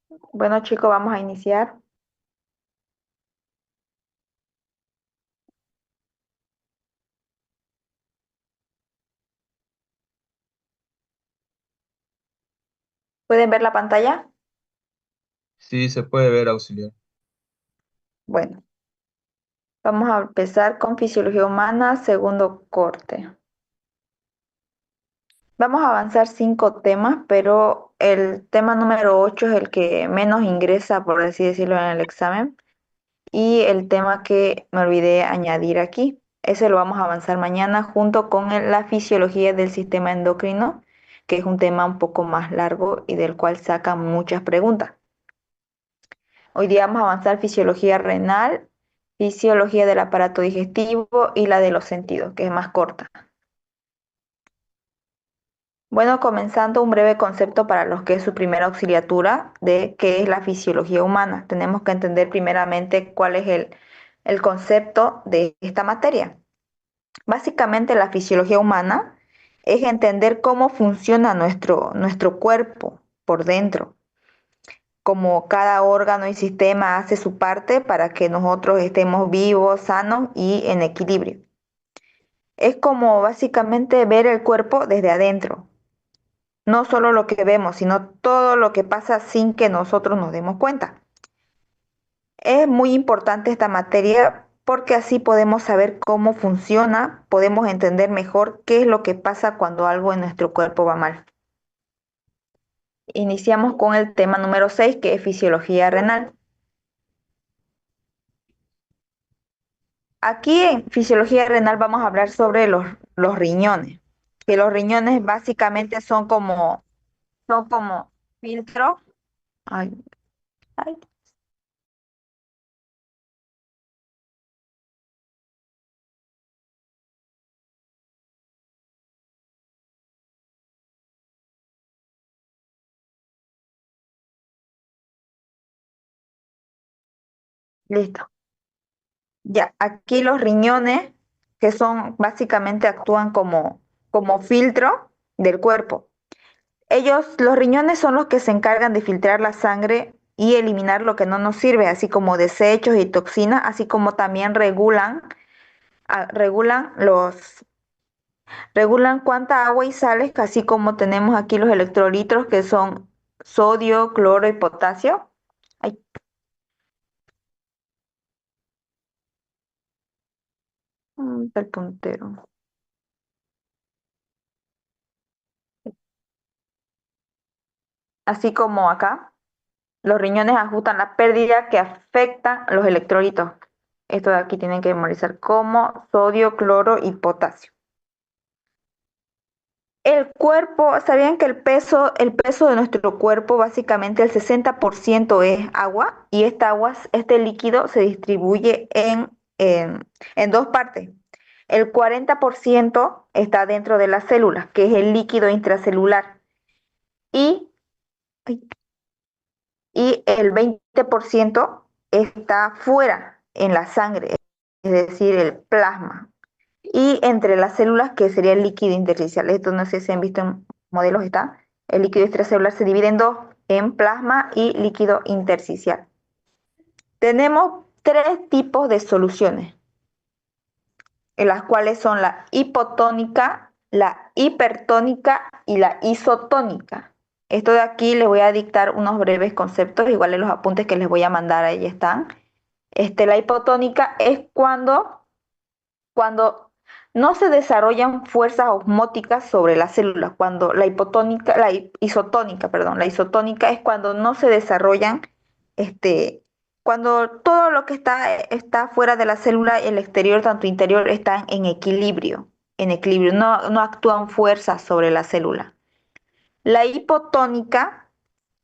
Bueno, chicos, vamos a iniciar. ¿Pueden ver la pantalla? Sí, se puede ver auxiliar. Bueno, vamos a empezar con fisiología humana, segundo corte. Vamos a avanzar 5 temas, pero el tema número 8 es el que menos ingresa, por así decirlo, en el examen. Y el tema que me olvidé añadir aquí, ese lo vamos a avanzar mañana junto con la fisiología del sistema endocrino, que es un tema un poco más largo y del cual sacan muchas preguntas. Hoy día vamos a avanzar fisiología renal, fisiología del aparato digestivo y la de los sentidos, que es más corta. Bueno, comenzando un breve concepto para los que es su primera auxiliatura de qué es la fisiología humana. Tenemos que entender primeramente cuál es el concepto de esta materia. Básicamente la fisiología humana es entender cómo funciona nuestro cuerpo por dentro, como cada órgano y sistema hace su parte para que nosotros estemos vivos, sanos y en equilibrio. Es como básicamente ver el cuerpo desde adentro, no solo lo que vemos, sino todo lo que pasa sin que nosotros nos demos cuenta. Es muy importante esta materia porque así podemos saber cómo funciona, podemos entender mejor qué es lo que pasa cuando algo en nuestro cuerpo va mal. Iniciamos con el tema número 6, que es fisiología renal. Aquí en fisiología renal vamos a hablar sobre los riñones, que los riñones básicamente son como filtros. Ay, ay, listo. Ya, aquí los riñones, que son básicamente actúan como filtro del cuerpo. Los riñones son los que se encargan de filtrar la sangre y eliminar lo que no nos sirve, así como desechos y toxinas, así como también regulan cuánta agua y sales, así como tenemos aquí los electrolitos que son sodio, cloro y potasio. Ahí está el puntero. Así como acá, los riñones ajustan la pérdida que afecta los electrolitos. Esto de aquí tienen que memorizar como sodio, cloro y potasio. El cuerpo, ¿sabían que el peso de nuestro cuerpo, básicamente el 60% es agua? Y este líquido se distribuye en dos partes. El 40% está dentro de las células, que es el líquido intracelular. Y, y el 20% está fuera, en la sangre, es decir, el plasma. Y entre las células, que sería el líquido intersticial. Esto no sé si han visto en modelos, está. El líquido extracelular se divide en dos, en plasma y líquido intersticial. Tenemos tres tipos de soluciones, en las cuales son la hipotónica, la hipertónica y la isotónica. Esto de aquí les voy a dictar unos breves conceptos, igual en los apuntes que les voy a mandar, ahí están. La hipotónica es cuando no se desarrollan fuerzas osmóticas sobre las células, cuando la isotónica es cuando no se desarrollan, cuando todo lo que está fuera de la célula, el exterior, tanto interior, están en equilibrio, no actúan fuerzas sobre la célula. La hipotónica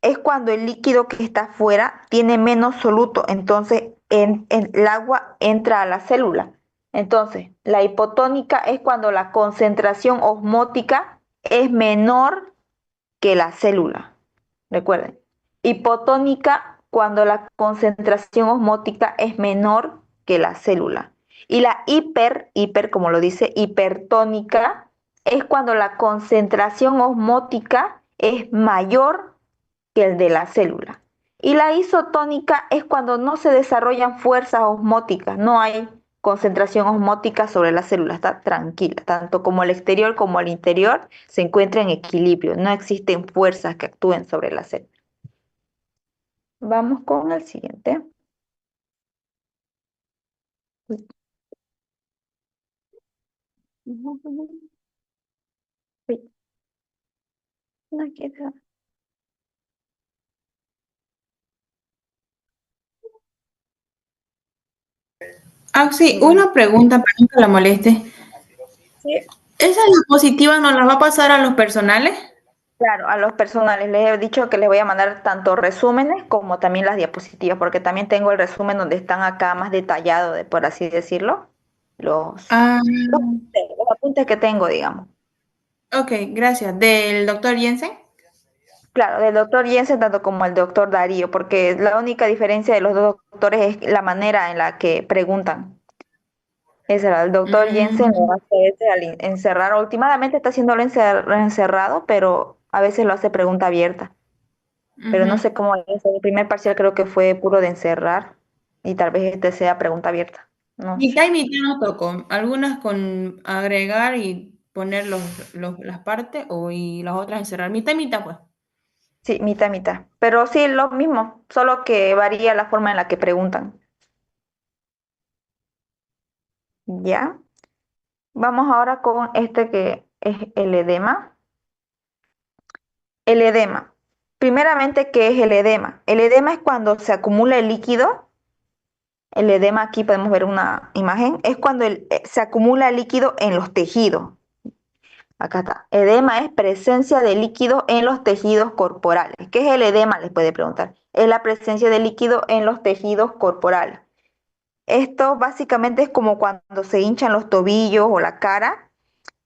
es cuando el líquido que está afuera tiene menos soluto, entonces el agua entra a la célula. Entonces, la hipotónica es cuando la concentración osmótica es menor que la célula. Recuerden, hipotónica cuando la concentración osmótica es menor que la célula. Y la hiper, como lo dice, hipertónica es cuando la concentración osmótica es mayor que el de la célula. Y la isotónica es cuando no se desarrollan fuerzas osmóticas, no hay concentración osmótica sobre la célula, está tranquila, tanto como el exterior como el interior se encuentra en equilibrio, no existen fuerzas que actúen sobre la célula. Vamos con el siguiente. No quiero. Ah, sí, Bueno, una pregunta para que la moleste. sí, ¿Esas diapositivas nos las va a pasar a los personales? claro, a los personales les he dicho que les voy a mandar tanto resúmenes como también las diapositivas, porque también tengo el resumen donde están acá más detallado, por así decirlo, los, Ah, los apuntes que tengo, digamos. ok, gracias. ¿Del doctor Jensen? Claro, del doctor Jensen tanto como el doctor Darío, porque la única diferencia de los dos doctores es la manera en la que preguntan. Ese era, el doctor Jensen lo Mm, hace ese al encerrar, últimamente está haciéndolo encerrado, pero a veces lo hace pregunta abierta. Pero no ujú. sé cómo es. El primer parcial creo que fue puro de encerrar y tal vez este sea pregunta abierta. No sé. Mitad y mitad no toco. Algunas con agregar y poner las partes y las otras encerrar. Mitad y mitad, pues. Sí, mitad, mitad. Pero sí, lo mismo, solo que varía la forma en la que preguntan. ¿Ya? Vamos ahora con este que es el edema. El edema. Primeramente, ¿qué es el edema? El edema es cuando se acumula el líquido. El edema, aquí podemos ver una imagen, es cuando se acumula el líquido en los tejidos. Acá está. Edema es presencia de líquido en los tejidos corporales. ¿Qué es el edema? Les puede preguntar. Es la presencia de líquido en los tejidos corporales. Esto básicamente es como cuando se hinchan los tobillos o la cara.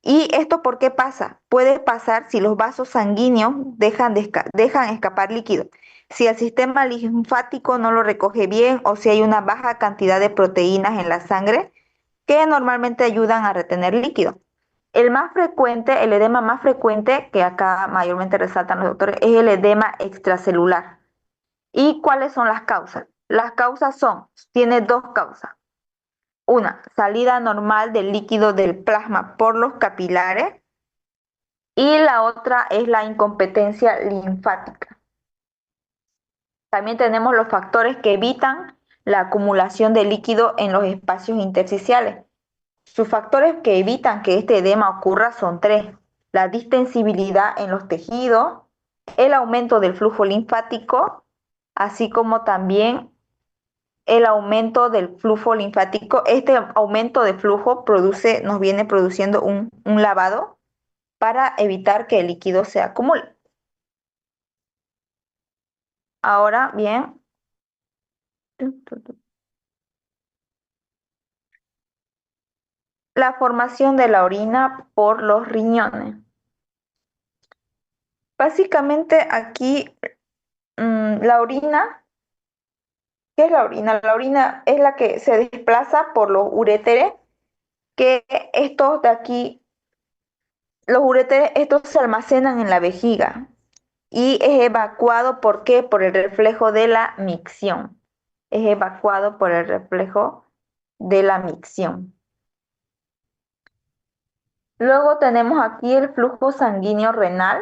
¿Y esto por qué pasa? Puede pasar si los vasos sanguíneos dejan escapar líquido, si el sistema linfático no lo recoge bien o si hay una baja cantidad de proteínas en la sangre que normalmente ayudan a retener líquido. El más frecuente, el edema más frecuente, que acá mayormente resaltan los doctores, es el edema extracelular. ¿Y cuáles son las causas? Las causas son, tiene dos causas. Una, salida normal del líquido del plasma por los capilares y la otra es la incompetencia linfática. También tenemos los factores que evitan la acumulación de líquido en los espacios intersticiales. Sus factores que evitan que este edema ocurra son tres: la distensibilidad en los tejidos, el aumento del flujo linfático, así como también el aumento del flujo linfático. Este aumento de flujo nos viene produciendo un lavado para evitar que el líquido se acumule. Ahora bien, la formación de la orina por los riñones. Básicamente aquí la orina. ¿Qué es la orina? La orina es la que se desplaza por los uréteres, que estos de aquí, los uréteres, estos se almacenan en la vejiga y es evacuado, ¿por qué? Por el reflejo de la micción. Es evacuado por el reflejo de la micción. Luego tenemos aquí el flujo sanguíneo renal,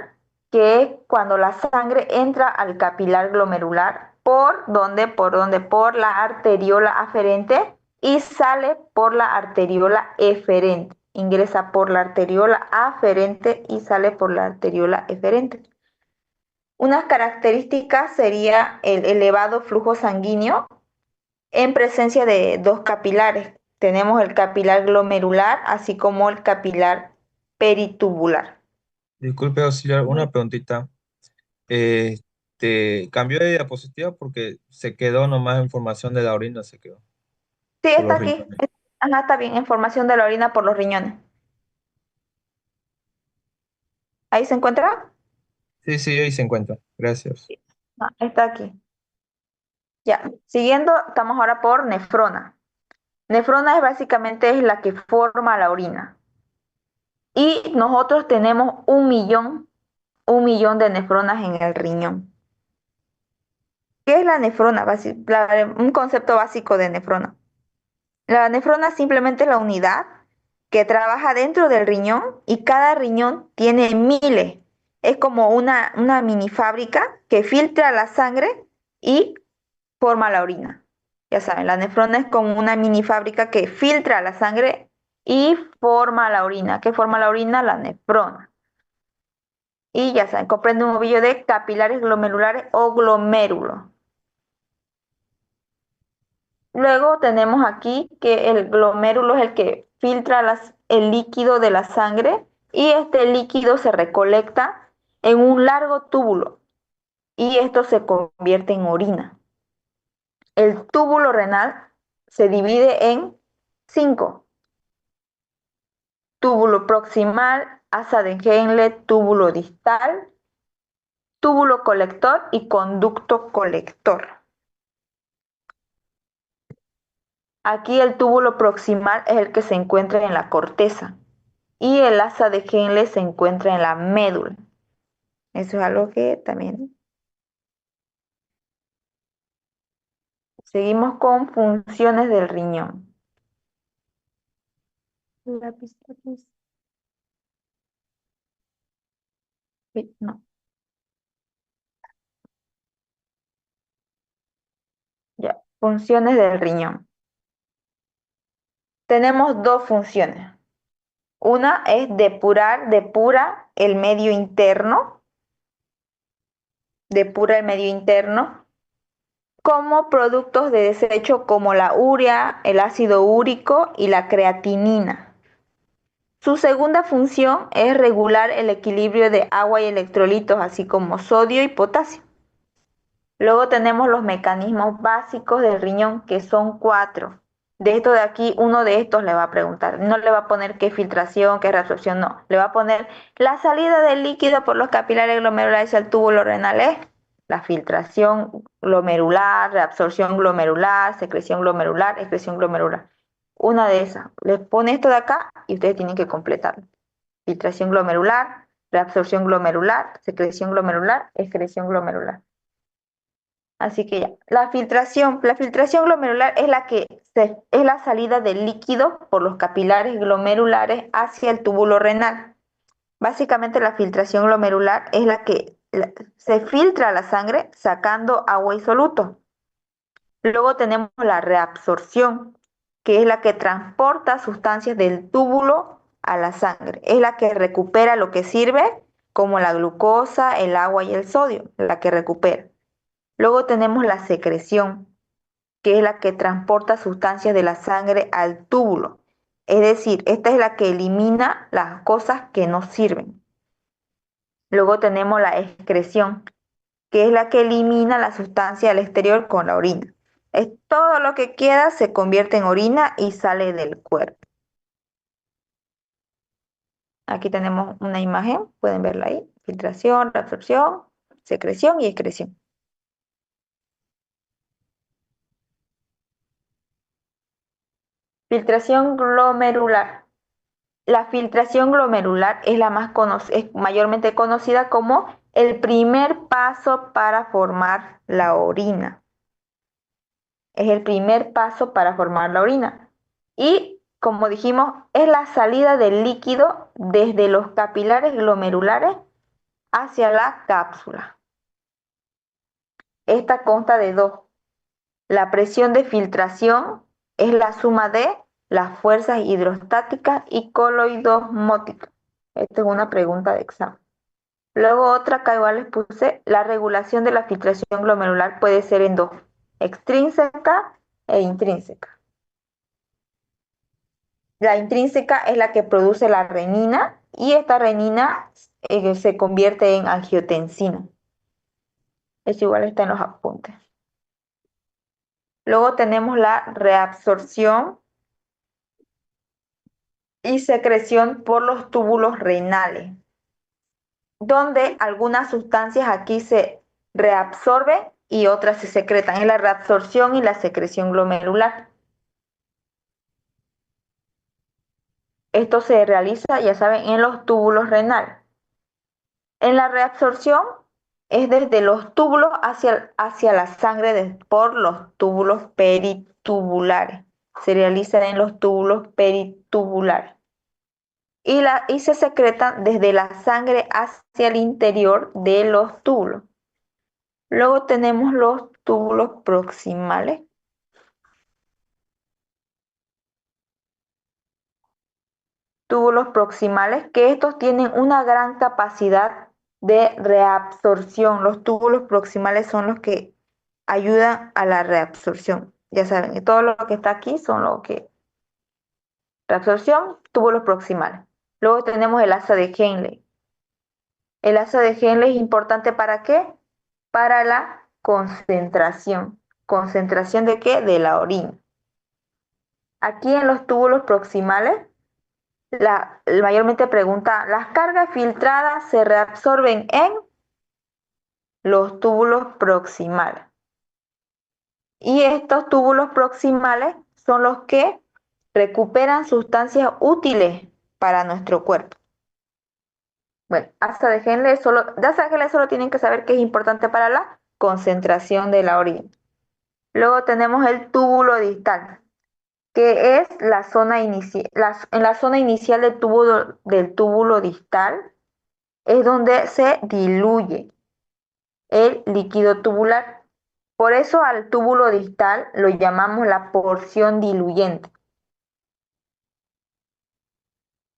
que es cuando la sangre entra al capilar glomerular, por la arteriola aferente y sale por la arteriola eferente. Ingresa por la arteriola aferente y sale por la arteriola eferente. Unas características sería el elevado flujo sanguíneo en presencia de dos capilares. Tenemos el capilar glomerular, así como el capilar peritubular. Disculpe, auxiliar, una preguntita. Cambió de diapositiva porque se quedó nomás información de la orina, se quedó Sí, por está los aquí. riñones. Ajá, está bien. Información de la orina por los riñones. ¿Ahí se encuentra? Sí, sí, ahí se encuentra. Gracias. Ah, está aquí. Ya. Siguiendo, estamos ahora por nefrona. Nefrona es básicamente es la que forma la orina. Y nosotros tenemos 1 millón de nefronas en el riñón. ¿Qué es la nefrona? Un concepto básico de nefrona. La nefrona simplemente es la unidad que trabaja dentro del riñón y cada riñón tiene miles. Es como una mini fábrica que filtra la sangre y forma la orina. Ya saben, la nefrona es como una mini fábrica que filtra la sangre y forma la orina. ¿Qué forma la orina? La nefrona. Y ya saben, comprende un ovillo de capilares glomerulares o glomérulos. Luego tenemos aquí que el glomérulo es el que filtra el líquido de la sangre y este líquido se recolecta en un largo túbulo y esto se convierte en orina. El túbulo renal se divide en 5: túbulo proximal, asa de Henle, túbulo distal, túbulo colector y conducto colector. Aquí el túbulo proximal es el que se encuentra en la corteza y el asa de Henle se encuentra en la médula. Eso es algo que también seguimos con funciones del riñón. Lápiz, lápiz. No, ya. Funciones del riñón. Tenemos dos funciones. Una es depura el medio interno, como productos de desecho como la urea, el ácido úrico y la creatinina. Su segunda función es regular el equilibrio de agua y electrolitos, así como sodio y potasio. Luego tenemos los mecanismos básicos del riñón, que son 4. De esto de aquí, uno de estos le va a preguntar. No le va a poner qué filtración, qué reabsorción, no. Le va a poner la salida del líquido por los capilares glomerulares al túbulo renal es la filtración glomerular, reabsorción glomerular, secreción glomerular, excreción glomerular. Una de esas. Les pone esto de acá y ustedes tienen que completarlo. Filtración glomerular, reabsorción glomerular, secreción glomerular, excreción glomerular. Así que ya, la filtración glomerular es la salida del líquido por los capilares glomerulares hacia el túbulo renal. Básicamente la filtración glomerular es la que se filtra la sangre sacando agua y soluto. Luego tenemos la reabsorción, que es la que transporta sustancias del túbulo a la sangre. Es la que recupera lo que sirve, como la glucosa, el agua y el sodio, la que recupera. Luego tenemos la secreción, que es la que transporta sustancias de la sangre al túbulo. Es decir, esta es la que elimina las cosas que no sirven. Luego tenemos la excreción, que es la que elimina la sustancia al exterior con la orina. Es todo lo que queda se convierte en orina y sale del cuerpo. Aquí tenemos una imagen, pueden verla ahí. Filtración, reabsorción, secreción y excreción. Filtración glomerular. La filtración glomerular es mayormente conocida como el primer paso para formar la orina. Es el primer paso para formar la orina. Y, como dijimos, es la salida del líquido desde los capilares glomerulares hacia la cápsula. Esta consta de dos. La presión de filtración es la suma de las fuerzas hidrostáticas y coloidosmóticas. Esta es una pregunta de examen. Luego otra acá igual les puse, la regulación de la filtración glomerular puede ser en dos, extrínseca e intrínseca. La intrínseca es la que produce la renina y esta renina se convierte en angiotensina. Eso igual está en los apuntes. Luego tenemos la reabsorción y secreción por los túbulos renales, donde algunas sustancias aquí se reabsorben y otras se secretan. Es la reabsorción y la secreción glomerular. Esto se realiza, ya saben, en los túbulos renales. En la reabsorción, es desde los túbulos hacia la sangre por los túbulos peritubulares. Se realiza en los túbulos peritubulares. Y se secreta desde la sangre hacia el interior de los túbulos. Luego tenemos los túbulos proximales. Túbulos proximales, que estos tienen una gran capacidad de reabsorción. Los túbulos proximales son los que ayudan a la reabsorción. Ya saben, que todo lo que está aquí son lo que... Reabsorción, túbulos proximales. Luego tenemos el asa de Henle. El asa de Henle es importante ¿para qué? Para la concentración. ¿Concentración de qué? De la orina. Aquí en los túbulos proximales, mayormente pregunta, ¿las cargas filtradas se reabsorben en los túbulos proximales? Y estos túbulos proximales son los que recuperan sustancias útiles para nuestro cuerpo. Bueno, de asa de Henle solo tienen que saber que es importante para la concentración de la orina. Luego tenemos el túbulo distal, que es en la zona inicial del túbulo distal, es donde se diluye el líquido tubular. Por eso al túbulo distal lo llamamos la porción diluyente.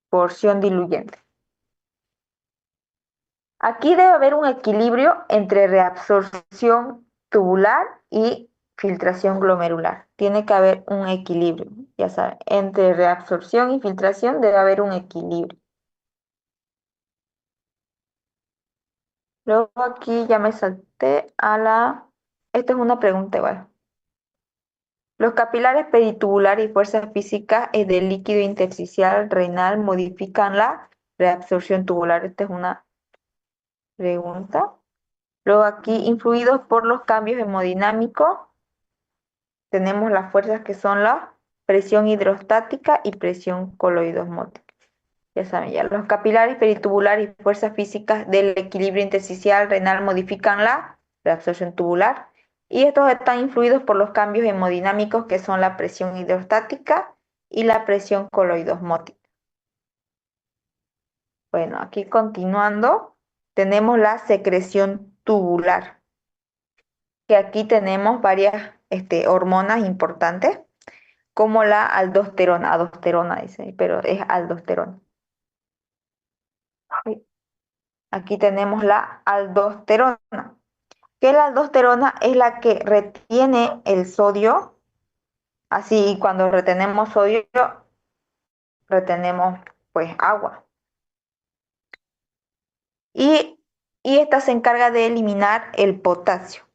Porción diluyente. Aquí debe haber un equilibrio entre reabsorción tubular y filtración glomerular. Tiene que haber un equilibrio, ya saben, entre reabsorción y filtración debe haber un equilibrio. Luego aquí ya me salté a esta es una pregunta igual. Los capilares peritubulares y fuerzas físicas del líquido intersticial renal modifican la reabsorción tubular. Esta es una pregunta. Luego aquí, influidos por los cambios hemodinámicos, tenemos las fuerzas que son la presión hidrostática y presión coloidosmótica. Ya saben, ya los capilares peritubulares y fuerzas físicas del equilibrio intersticial renal modifican la reabsorción tubular. Y estos están influidos por los cambios hemodinámicos que son la presión hidrostática y la presión coloidosmótica. Bueno, aquí continuando, tenemos la secreción tubular, que aquí tenemos varias hormonas importantes, como la aldosterona dice, pero es aldosterona. Aquí tenemos la aldosterona, que la aldosterona es la que retiene el sodio, así cuando retenemos sodio, retenemos pues agua. Y, y esta se encarga de eliminar el potasio.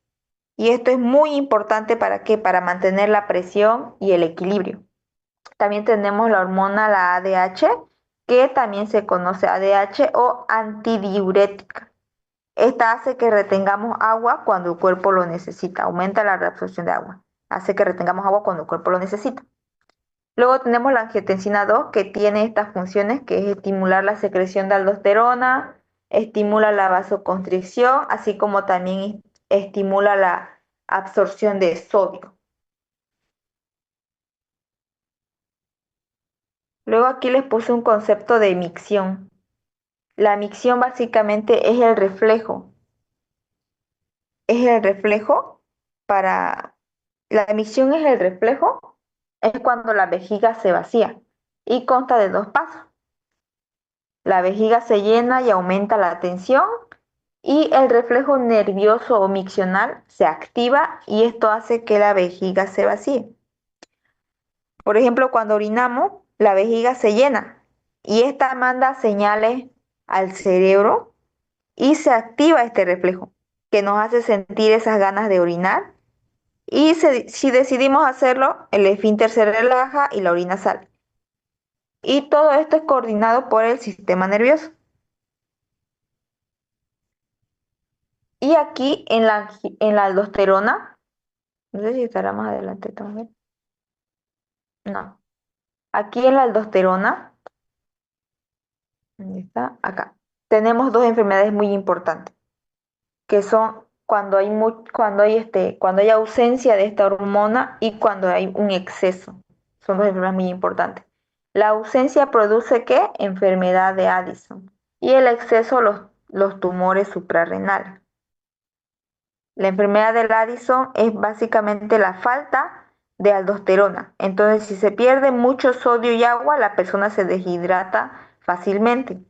Y esto es muy importante ¿para qué? Para mantener la presión y el equilibrio. También tenemos la hormona, la ADH, que también se conoce ADH o antidiurética. Esta hace que retengamos agua cuando el cuerpo lo necesita, aumenta la reabsorción de agua, hace que retengamos agua cuando el cuerpo lo necesita. Luego tenemos la angiotensina 2, que tiene estas funciones, que es estimular la secreción de aldosterona, estimula la vasoconstricción, así como también estimula la absorción de sodio. Luego aquí les puse un concepto de micción. La micción básicamente es el reflejo. Es el reflejo para... La micción es el reflejo, es cuando la vejiga se vacía y consta de dos pasos. La vejiga se llena y aumenta la tensión y el reflejo nervioso o miccional se activa y esto hace que la vejiga se vacíe. Por ejemplo, cuando orinamos, la vejiga se llena y esta manda señales al cerebro y se activa este reflejo que nos hace sentir esas ganas de orinar y si decidimos hacerlo, el esfínter se relaja y la orina sale. Y todo esto es coordinado por el sistema nervioso. Y aquí en la aldosterona, no sé si estará más adelante también. No. Aquí en la aldosterona, ¿dónde está? Acá. Tenemos dos enfermedades muy importantes, que son cuando hay ausencia de esta hormona y cuando hay un exceso. Son dos enfermedades muy importantes. La ausencia produce ¿qué? Enfermedad de Addison. Y el exceso, los tumores suprarrenales. La enfermedad del Addison es básicamente la falta de aldosterona. Entonces, si se pierde mucho sodio y agua, la persona se deshidrata fácilmente.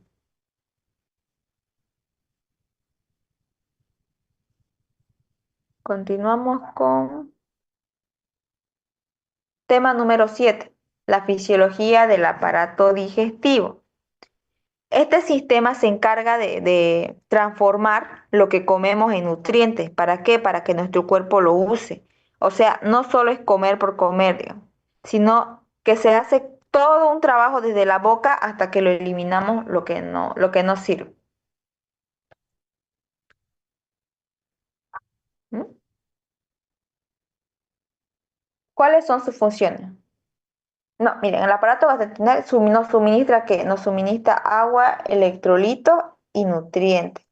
Continuamos con tema número 7, la fisiología del aparato digestivo. Este sistema se encarga de transformar lo que comemos en nutrientes. ¿Para qué? Para que nuestro cuerpo lo use. O sea, no solo es comer por comer, digamos, sino que se hace todo un trabajo desde la boca hasta que lo eliminamos lo que no sirve. ¿Mm? ¿Cuáles son sus funciones? No, miren, el aparato gastrointestinal nos suministra ¿qué? Nos suministra agua, electrolitos y nutrientes.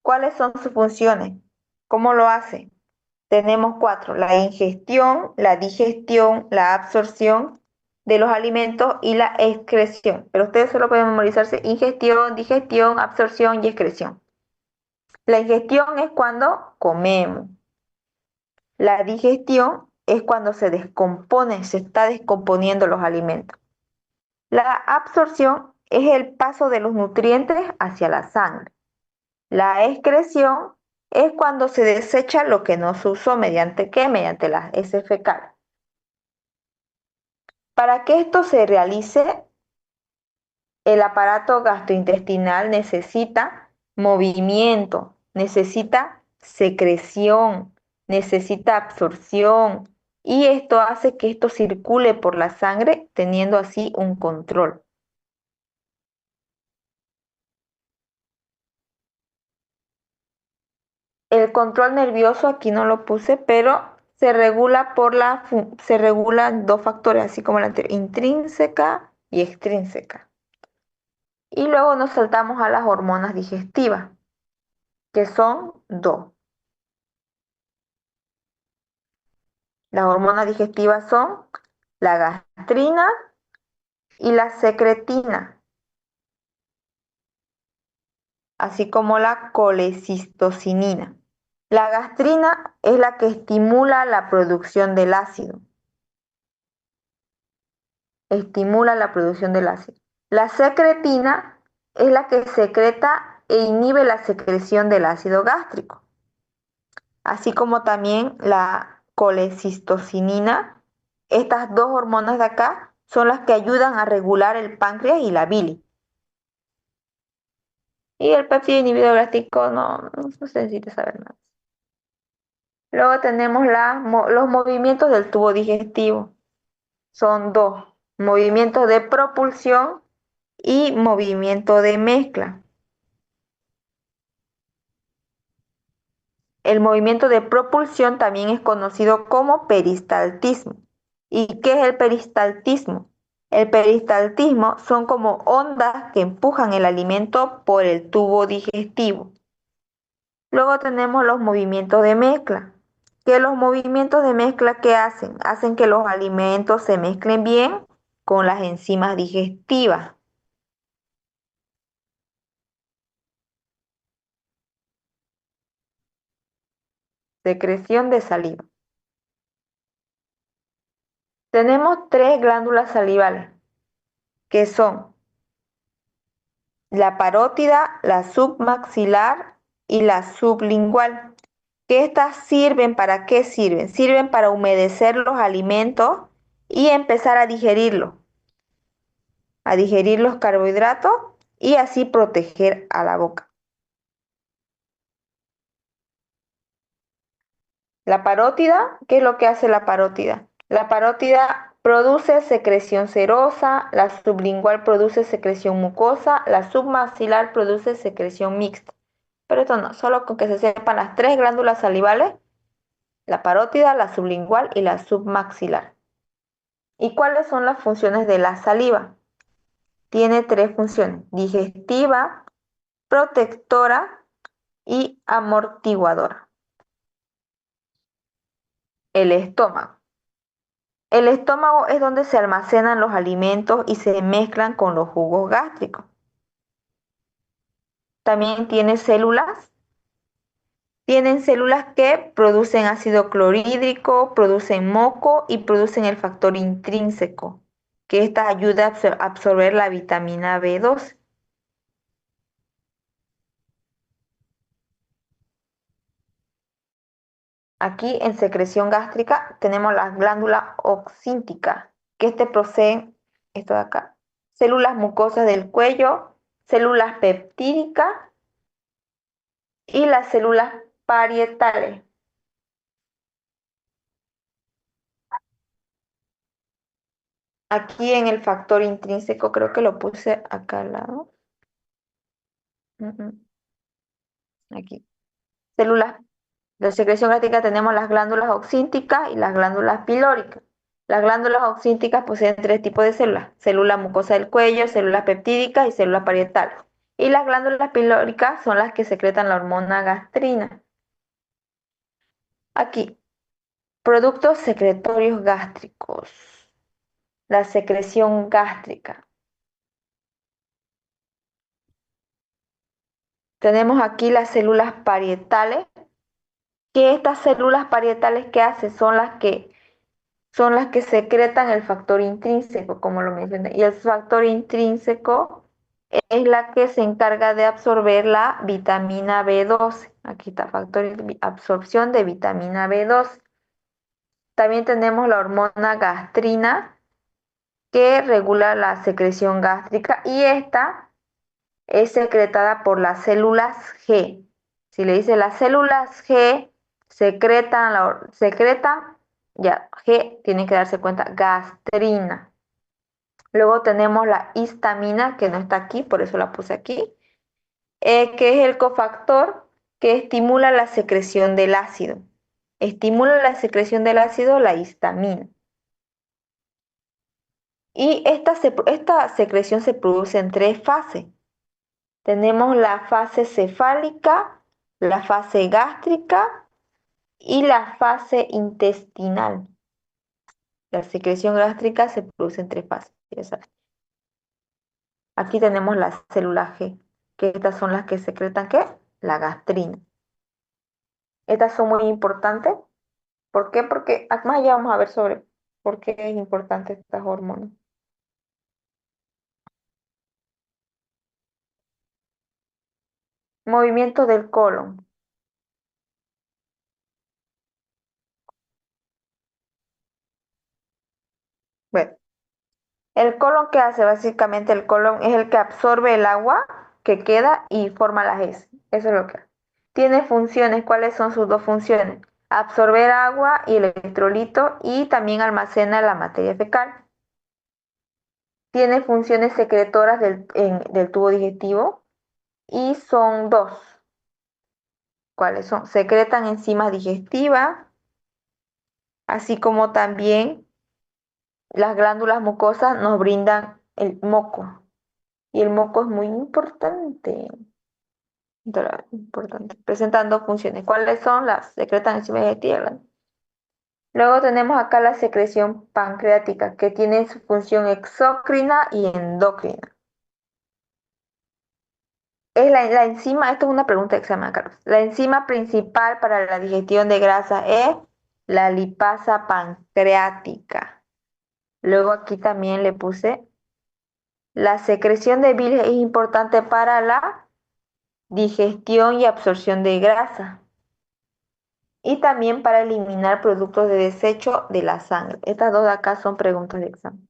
¿Cuáles son sus funciones? ¿Cómo lo hace? Tenemos cuatro: la ingestión, la digestión, la absorción de los alimentos y la excreción. Pero ustedes solo pueden memorizarse ingestión, digestión, absorción y excreción. La ingestión es cuando comemos. La digestión es cuando se descompone, se está descomponiendo los alimentos. La absorción es el paso de los nutrientes hacia la sangre. La excreción es cuando se desecha lo que no se usó, ¿mediante qué? Mediante las heces fecales. Para que esto se realice, el aparato gastrointestinal necesita movimiento, necesita secreción, necesita absorción, y esto hace que esto circule por la sangre, teniendo así un control. El control nervioso aquí no lo puse, pero se regulan dos factores, así como la anterior, intrínseca y extrínseca. Y luego nos saltamos a las hormonas digestivas, que son dos. Las hormonas digestivas son la gastrina y la secretina, así como la colecistocinina. La gastrina es la que estimula la producción del ácido. Estimula la producción del ácido. La secretina es la que secreta e inhibe la secreción del ácido gástrico, así como también la colecistocinina. Estas dos hormonas de acá son las que ayudan a regular el páncreas y la bilis. Y el péptido inhibidor gástrico no se necesita saber más. Luego tenemos los movimientos del tubo digestivo. Son dos: movimientos de propulsión y movimiento de mezcla. El movimiento de propulsión también es conocido como peristaltismo. ¿Y qué es el peristaltismo? El peristaltismo son como ondas que empujan el alimento por el tubo digestivo. Luego tenemos los movimientos de mezcla. Que los movimientos de mezcla, ¿qué hacen? Hacen que los alimentos se mezclen bien con las enzimas digestivas. Secreción de saliva. Tenemos tres glándulas salivales, que son la parótida, la submaxilar y la sublingual. ¿Que estas sirven? ¿Para qué sirven? Sirven para humedecer los alimentos y empezar a digerir los carbohidratos y así proteger a la boca. La parótida, ¿qué es lo que hace la parótida? La parótida produce secreción serosa, la sublingual produce secreción mucosa, la submaxilar produce secreción mixta. Pero esto no, solo con que se sepan las tres glándulas salivales: la parótida, la sublingual y la submaxilar. ¿Y cuáles son las funciones de la saliva? Tiene tres funciones: digestiva, protectora y amortiguadora. El estómago. El estómago es donde se almacenan los alimentos y se mezclan con los jugos gástricos. También tiene células. Tienen células que producen ácido clorhídrico, producen moco y producen el factor intrínseco, que esta ayuda a absorber la vitamina B12. Aquí en secreción gástrica tenemos la glándula oxíntica, que poseen, esto de acá, células mucosas del cuello, células peptídicas y las células parietales. Aquí en el factor intrínseco, creo que lo puse acá al lado. Aquí. Células de secreción gástrica tenemos las glándulas oxínticas y las glándulas pilóricas. Las glándulas oxínticas poseen tres tipos de células: célula mucosa del cuello, células peptídicas y células parietales. Y las glándulas pilóricas son las que secretan la hormona gastrina. Aquí, productos secretorios gástricos. La secreción gástrica. Tenemos aquí las células parietales, que estas células parietales, ¿qué hacen? Son las que secretan el factor intrínseco, como lo mencioné. Y el factor intrínseco es la que se encarga de absorber la vitamina B12. Aquí está, factor de absorción de vitamina B12. También tenemos la hormona gastrina, que regula la secreción gástrica, y esta es secretada por las células G. Si le dice las células G secretan, ya, G tiene que darse cuenta, gastrina. Luego tenemos la histamina, que no está aquí, por eso la puse aquí, que es el cofactor que estimula la secreción del ácido. Estimula la secreción del ácido la histamina. Y esta secreción se produce en tres fases. Tenemos la fase cefálica, la fase gástrica y la fase intestinal. La secreción gástrica se produce en tres fases, ya sabes. Aquí tenemos las células G, que estas son las que secretan, ¿qué? La gastrina. Estas son muy importantes. ¿Por qué? Porque más allá vamos a ver sobre por qué es importante estas hormonas. Movimiento del colon. Bueno, el colon, ¿qué hace? Básicamente el colon es el que absorbe el agua que queda y forma las heces. Eso es lo que hace. Tiene funciones. ¿Cuáles son sus dos funciones? Absorber agua y electrolito, y también almacena la materia fecal. Tiene funciones secretoras del tubo digestivo, y son dos. ¿Cuáles son? Secretan enzimas digestivas, así como también las glándulas mucosas nos brindan el moco. Y el moco es muy importante. Importante. Presentan dos funciones. ¿Cuáles son? Las secretan enzimas digestivas. Luego tenemos acá la secreción pancreática, que tiene su función exócrina y endocrina. Es la enzima, esto es una pregunta de examen, Carlos. La enzima principal para la digestión de grasa es la lipasa pancreática. Luego aquí también le puse, la secreción de bilis es importante para la digestión y absorción de grasa, y también para eliminar productos de desecho de la sangre. Estas dos de acá son preguntas de examen.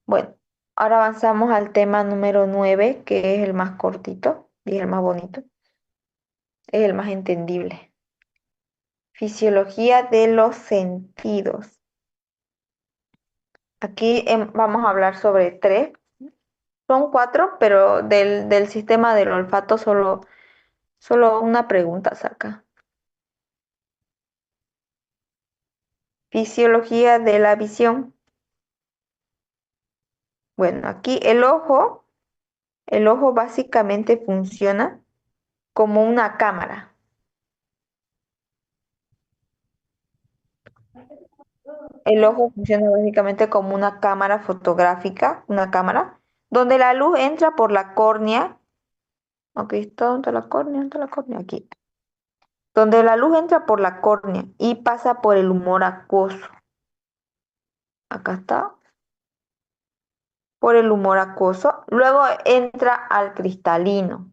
Bueno, ahora avanzamos al tema número 9, que es el más cortito y el más bonito. Es el más entendible. Fisiología de los sentidos. Aquí vamos a hablar sobre tres. Son cuatro, pero del sistema del olfato solo una pregunta saca. Fisiología de la visión. Bueno, aquí el ojo El ojo básicamente funciona como una cámara. El ojo funciona básicamente como una cámara fotográfica, una cámara, donde la luz entra por la córnea. Aquí está, ¿dónde está la córnea? ¿Dónde está la córnea? Aquí. Donde la luz entra por la córnea y pasa por el humor acuoso. Acá está, por el humor acuoso. Luego entra al cristalino.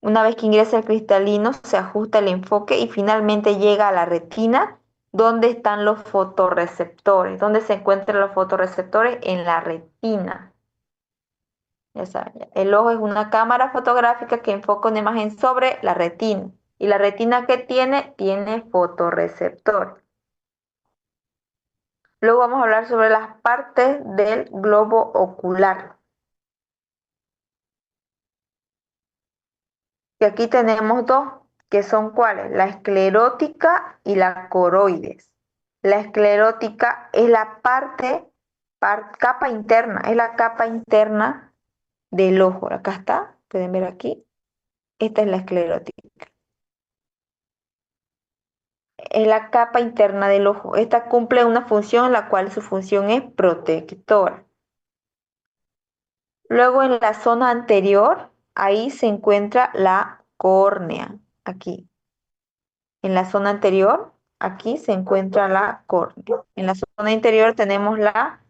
Una vez que ingresa al cristalino, se ajusta el enfoque y finalmente llega a la retina, donde están los fotorreceptores. ¿Dónde se encuentran los fotorreceptores? En la retina. Ya saben, ya. El ojo es una cámara fotográfica que enfoca una imagen sobre la retina. ¿Y la retina que tiene? Tiene fotorreceptores. Luego vamos a hablar sobre las partes del globo ocular. Y aquí tenemos dos, que son ¿cuáles? La esclerótica y la coroides. La esclerótica es la capa interna, es la capa interna del ojo. Acá está, pueden ver aquí. Esta es la esclerótica. Es la capa interna del ojo. Esta cumple una función, la cual su función es protectora. Luego en la zona anterior, ahí se encuentra la córnea, aquí. En la zona anterior, aquí se encuentra la córnea. En la zona interior tenemos la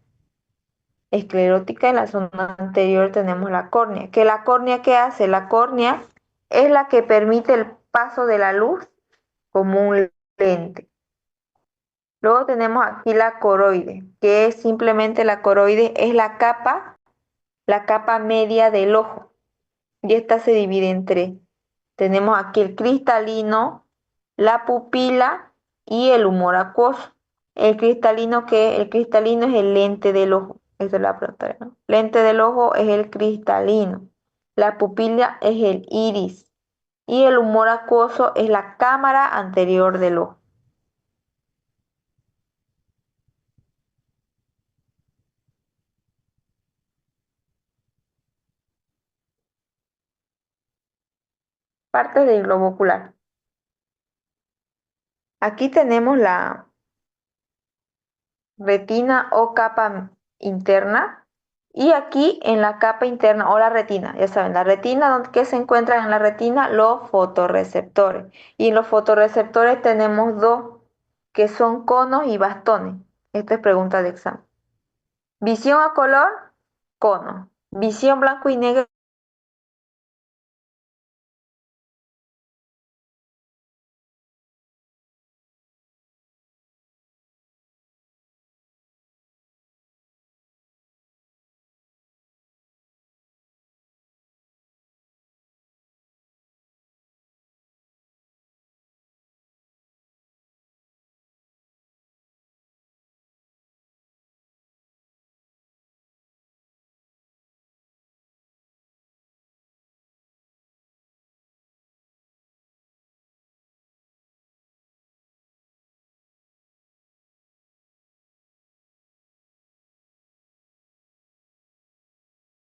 esclerótica, en la zona anterior tenemos la córnea. ¿Que la córnea qué hace? La córnea es la que permite el paso de la luz como un lente. Luego tenemos aquí la coroide, que es simplemente la coroide, es la capa media del ojo. Y esta se divide en tres. Tenemos aquí el cristalino, la pupila y el humor acuoso. El cristalino, ¿qué? El cristalino es el lente del ojo. Esa es la pregunta, ¿no? Lente del ojo es el cristalino. La pupila es el iris. Y el humor acuoso es la cámara anterior del ojo. Partes del globo ocular. Aquí tenemos la retina o capa interna. Y aquí en la capa interna o la retina, ya saben, la retina, ¿qué se encuentran en la retina? Los fotorreceptores. Y en los fotorreceptores tenemos dos, que son conos y bastones. Esta es pregunta de examen. Visión a color, cono. Visión blanco y negro,